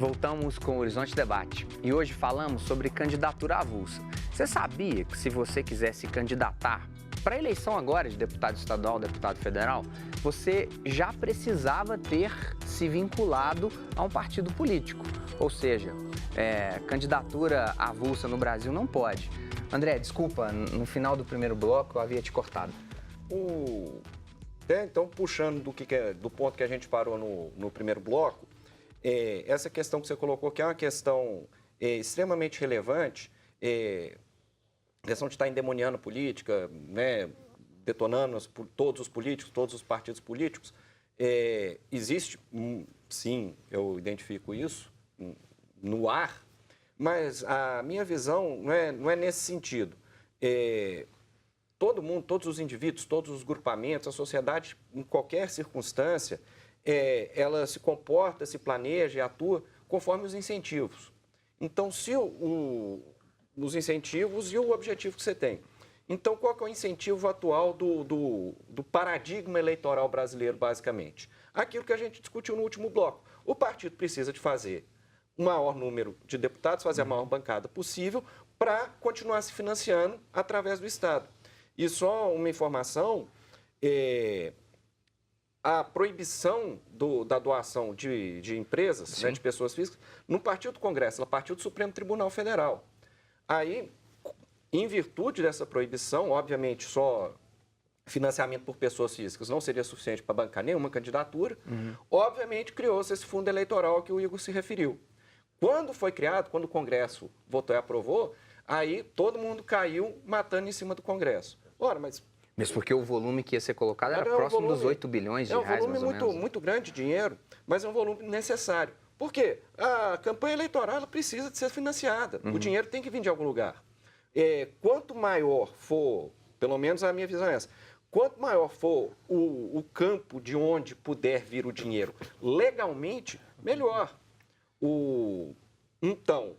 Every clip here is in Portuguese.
Voltamos com o Horizonte Debate e hoje falamos sobre candidatura avulsa. Você sabia que se você quiser se candidatar para a eleição agora de deputado estadual, deputado federal, você já precisava ter se vinculado a um partido político? Ou seja, candidatura avulsa no Brasil não pode. André, desculpa, no final do primeiro bloco eu havia te cortado. Então, puxando do ponto que a gente parou no primeiro bloco, essa questão que você colocou, que é uma questão extremamente relevante, a questão de estar endemoniando política, né, detonando todos os políticos, todos os partidos políticos, existe, sim, eu identifico isso no ar, mas a minha visão não é nesse sentido. Todo mundo, todos os indivíduos, todos os grupamentos, a sociedade, em qualquer circunstância, ela se comporta, se planeja e atua conforme os incentivos. Então, se os incentivos e o objetivo que você tem. Então, qual que é o incentivo atual do paradigma eleitoral brasileiro, basicamente? Aquilo que a gente discutiu no último bloco. O partido precisa de fazer o maior número de deputados, fazer a maior bancada possível, para continuar se financiando através do Estado. E só uma informação, a proibição da doação de empresas, né, de pessoas físicas, não partiu do Congresso, ela partiu do Supremo Tribunal Federal. Aí, em virtude dessa proibição, obviamente, só financiamento por pessoas físicas não seria suficiente para bancar nenhuma candidatura, obviamente criou-se esse fundo eleitoral a que o Igor se referiu. Quando foi criado, quando o Congresso votou e aprovou, aí todo mundo caiu matando em cima do Congresso. Ora, mas... Mesmo porque o volume que ia ser colocado era próximo dos 8 bilhões de reais, mais ou menos. É um volume muito grande de dinheiro, mas é um volume necessário. Por quê? A campanha eleitoral ela precisa de ser financiada. O dinheiro tem que vir de algum lugar. Quanto maior for, pelo menos a minha visão é essa, quanto maior for o campo de onde puder vir o dinheiro legalmente, melhor. Então,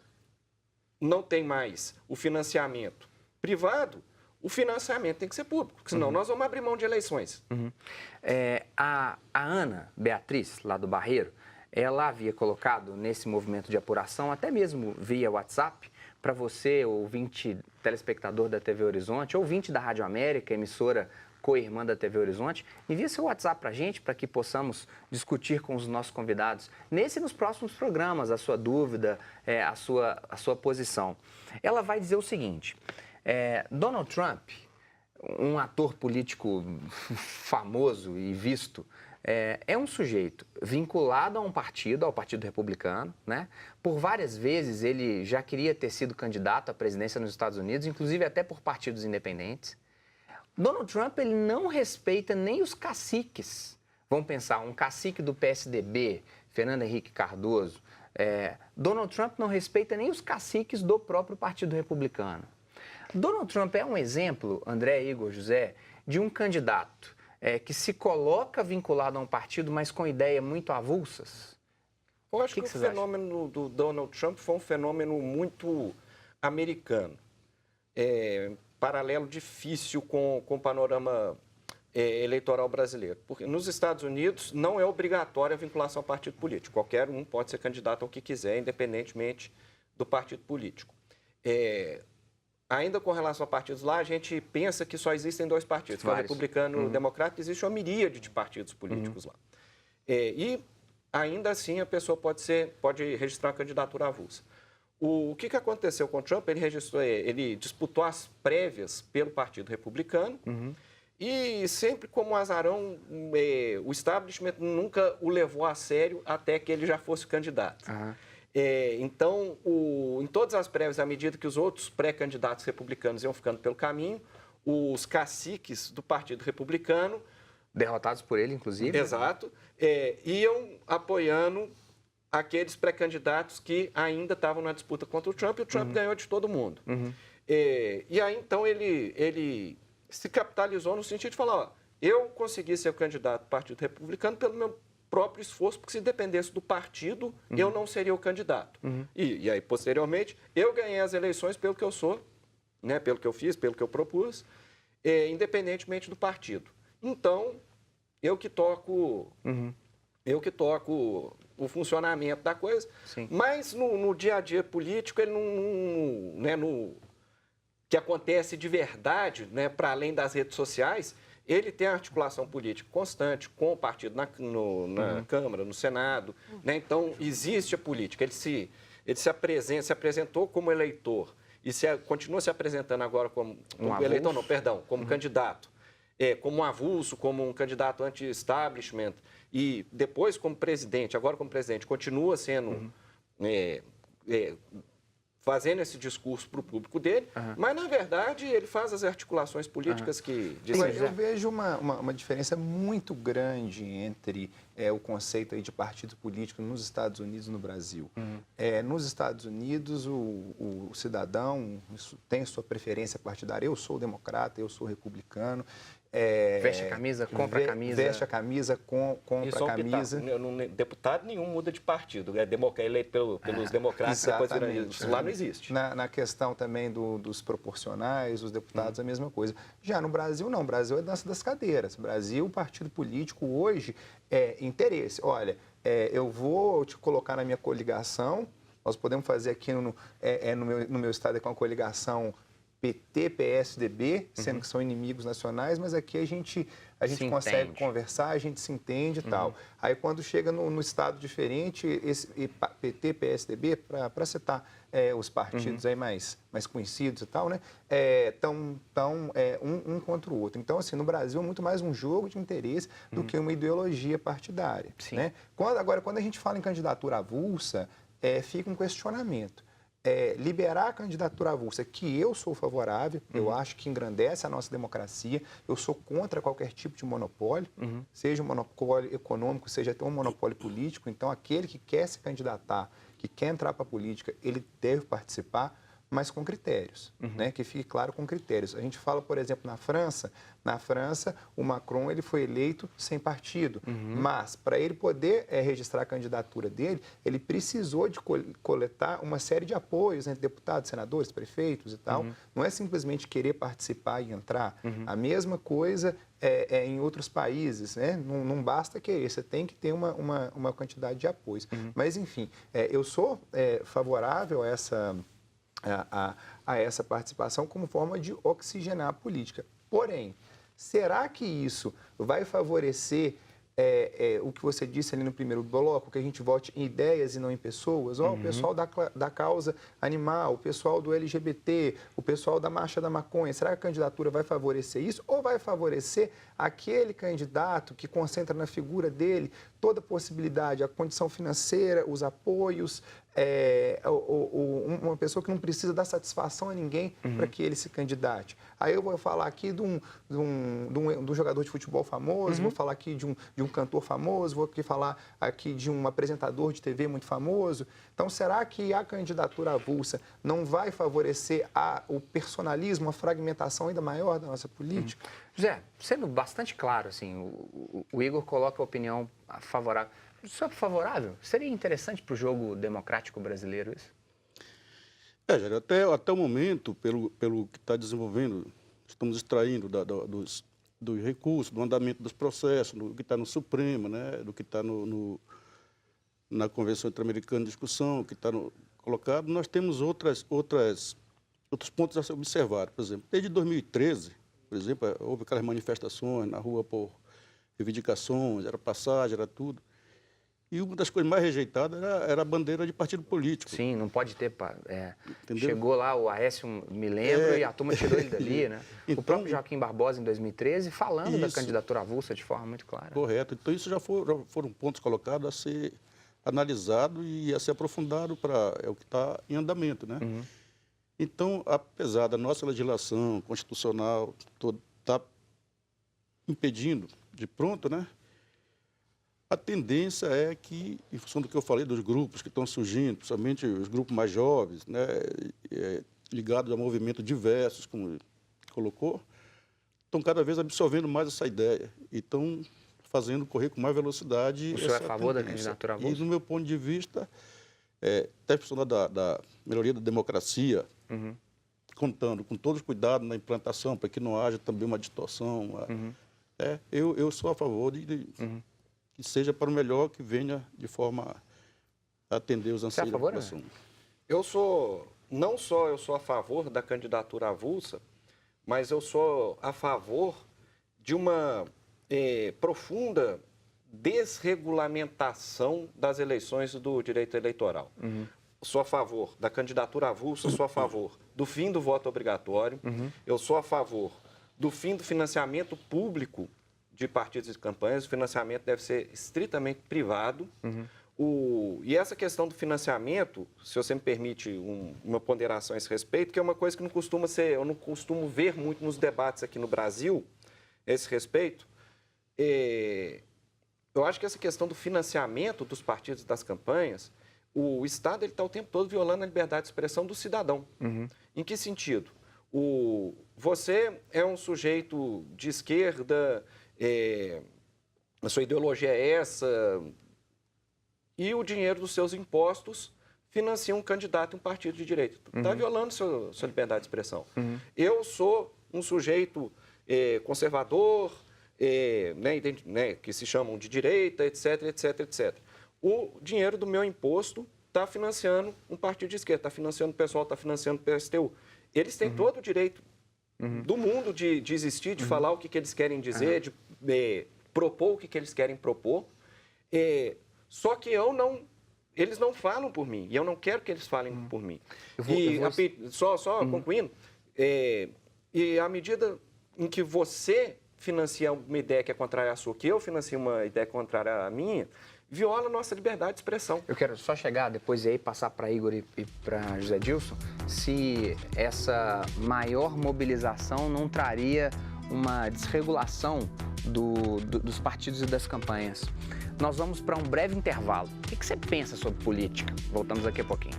não tem mais o financiamento privado, o financiamento tem que ser público, senão nós vamos abrir mão de eleições. A Ana Beatriz, lá do Barreiro, ela havia colocado nesse movimento de apuração, até mesmo via WhatsApp, para você, ouvinte telespectador da TV Horizonte, ouvinte da Rádio América, emissora co-irmã da TV Horizonte, envia seu WhatsApp para a gente, para que possamos discutir com os nossos convidados, nesse e nos próximos programas, a sua dúvida, a sua posição. Ela vai dizer o seguinte, Donald Trump, um ator político famoso e visto, é um sujeito vinculado a um partido, ao Partido Republicano, né? Por várias vezes ele já queria ter sido candidato à presidência nos Estados Unidos, inclusive até por partidos independentes. Donald Trump ele não respeita nem os caciques. Vamos pensar, um cacique do PSDB, Fernando Henrique Cardoso. Donald Trump não respeita nem os caciques do próprio Partido Republicano. Donald Trump é um exemplo, André, Igor, José, de um candidato que se coloca vinculado a um partido, mas com ideias muito avulsas? Eu acho que o fenômeno do Donald Trump foi um fenômeno muito americano. Paralelo difícil com o panorama eleitoral brasileiro. Porque nos Estados Unidos não é obrigatória a vinculação ao partido político. Qualquer um pode ser candidato ao que quiser, independentemente do partido político. Ainda com relação a partidos lá, a gente pensa que só existem dois partidos, que é o republicano e o democrata, existe uma miríade de partidos políticos lá. E ainda assim a pessoa pode registrar uma candidatura avulsa. O que aconteceu com o Trump? Ele disputou as prévias pelo Partido Republicano e sempre como azarão, o establishment nunca o levou a sério até que ele já fosse candidato. Então, em todas as prévias, à medida que os outros pré-candidatos republicanos iam ficando pelo caminho, os caciques do Partido Republicano... Derrotados por ele, inclusive. Exato. Iam apoiando aqueles pré-candidatos que ainda estavam na disputa contra o Trump, e o Trump ganhou de todo mundo. E aí, então, ele se capitalizou no sentido de falar, eu consegui ser o candidato do Partido Republicano pelo meu próprio esforço, porque se dependesse do partido, eu não seria o candidato. E aí, posteriormente, eu ganhei as eleições pelo que eu sou, né, pelo que eu fiz, pelo que eu propus, independentemente do partido. Então, eu que toco o funcionamento da coisa, Sim. mas no dia a dia político, ele que acontece de verdade, né, para além das redes sociais, ele tem articulação política constante com o partido na Câmara, no Senado. Né? Então, existe a política. Ele se apresentou como eleitor e continua se apresentando agora como eleitor, não, perdão, como candidato, como um avulso, como um candidato anti-establishment, e depois como presidente, agora como presidente, continua sendo fazendo esse discurso para o público dele, mas, na verdade, ele faz as articulações políticas que... Eu vejo uma diferença muito grande entre o conceito aí de partido político nos Estados Unidos e no Brasil. Nos Estados Unidos, o cidadão tem sua preferência partidária. Eu sou democrata, eu sou republicano. Veste a camisa, compra a camisa. Veste a camisa, compra a camisa. Deputado nenhum muda de partido. É eleito pelos democratas, depois isso lá não existe. Na questão também dos proporcionais, os deputados, a mesma coisa. Já no Brasil, não. O Brasil é dança das cadeiras. No Brasil, o partido político hoje é interesse. Olha, eu vou te colocar na minha coligação. Nós podemos fazer aqui no meu estado com a coligação PT, PSDB, sendo que são inimigos nacionais, mas aqui a gente consegue conversar, a gente se entende e tal. Aí quando chega no estado diferente, esse PT, PSDB, para citar os partidos aí mais conhecidos e tal, né, estão um contra o outro. Então, assim, no Brasil é muito mais um jogo de interesse do que uma ideologia partidária. Né? Agora, quando a gente fala em candidatura avulsa, fica um questionamento. Liberar a candidatura avulsa, que eu sou favorável, eu acho que engrandece a nossa democracia, eu sou contra qualquer tipo de monopólio, seja um monopólio econômico, seja até um monopólio político. Então, aquele que quer se candidatar, que quer entrar para a política, ele deve participar, mas com critérios, né? Que fique claro com critérios. A gente fala, por exemplo, na França, o Macron ele foi eleito sem partido, mas para ele poder registrar a candidatura dele, ele precisou de coletar uma série de apoios entre deputados, senadores, prefeitos e tal. Não é simplesmente querer participar e entrar. A mesma coisa em outros países, né? Não basta querer, você tem que ter uma quantidade de apoios. Mas, enfim, eu sou favorável a essa participação como forma de oxigenar a política. Porém, será que isso vai favorecer o que você disse ali no primeiro bloco, que a gente vote em ideias e não em pessoas? O pessoal da causa animal, o pessoal do LGBT, o pessoal da marcha da maconha, será que a candidatura vai favorecer isso? Ou vai favorecer aquele candidato que concentra na figura dele toda a possibilidade, a condição financeira, os apoios, uma pessoa que não precisa dar satisfação a ninguém para que ele se candidate? Aí eu vou falar aqui de um jogador de futebol famoso, vou falar aqui de um cantor famoso, vou falar aqui de um apresentador de TV muito famoso. Então, será que a candidatura avulsa não vai favorecer o personalismo, a fragmentação ainda maior da nossa política? José, sendo bastante claro, assim, o Igor coloca a opinião favorável. O senhor é favorável? Seria interessante para o jogo democrático brasileiro isso? Jair, até o momento, pelo que está desenvolvendo, estamos extraindo dos recursos, do andamento dos processos, do que está no Supremo, né, do que está na Convenção Interamericana de Discussão, que está colocado, nós temos outros pontos a ser observados. Por exemplo, desde 2013, por exemplo, houve aquelas manifestações na rua por reivindicações, era passagem, era tudo. E uma das coisas mais rejeitadas era a bandeira de partido político. Sim, não pode ter. Chegou lá o Aécio, me lembro, e a turma tirou ele dali, né? Então, o próprio Joaquim Barbosa, em 2013, falando da candidatura avulsa de forma muito clara. Correto. Então, isso já foram pontos colocados a ser analisado e a ser aprofundado é o que está em andamento, né? Então, apesar da nossa legislação constitucional estar impedindo de pronto, né? A tendência é que, em função do que eu falei dos grupos que estão surgindo, principalmente os grupos mais jovens, né, ligados a movimentos diversos, como colocou, estão cada vez absorvendo mais essa ideia e estão fazendo correr com mais velocidade. O senhor é a favor da candidatura avulsa? E, do meu ponto de vista, até a questão da melhoria da democracia, contando com todos os cuidados na implantação, para que não haja também uma distorção. Eu sou a favor de que seja para o melhor, que venha de forma atender os Você é a anseios da favor, né? população. Não só eu sou a favor da candidatura avulsa, mas eu sou a favor de uma profunda desregulamentação das eleições do direito eleitoral. Sou a favor da candidatura avulsa, sou a favor do fim do voto obrigatório, eu sou a favor do fim do financiamento público de partidos e campanhas, o financiamento deve ser estritamente privado. E essa questão do financiamento, se você me permite uma ponderação a esse respeito, que é uma coisa que eu não costumo ver muito nos debates aqui no Brasil, a esse respeito, eu acho que essa questão do financiamento dos partidos e das campanhas, o Estado está o tempo todo violando a liberdade de expressão do cidadão. Em que sentido? Você é um sujeito de esquerda, a sua ideologia é essa, e o dinheiro dos seus impostos financia um candidato e um partido de direita. Está violando sua liberdade de expressão. Eu sou um sujeito conservador, que se chamam de direita, etc, etc, etc. O dinheiro do meu imposto está financiando um partido de esquerda, está financiando o pessoal, está financiando o PSTU. Eles têm todo o direito do mundo de existir, de falar o que eles querem dizer, de propor o que eles querem propor. Só que eles não falam por mim, e eu não quero que eles falem por mim. Só concluindo, e à medida em que você financia uma ideia que é contrária à sua, que eu financio uma ideia contrária à minha, viola a nossa liberdade de expressão. Eu quero só chegar depois e aí passar para Igor e para José Dilson, se essa maior mobilização não traria uma desregulação dos partidos e das campanhas. Nós vamos para um breve intervalo. O que você pensa sobre política? Voltamos daqui a pouquinho.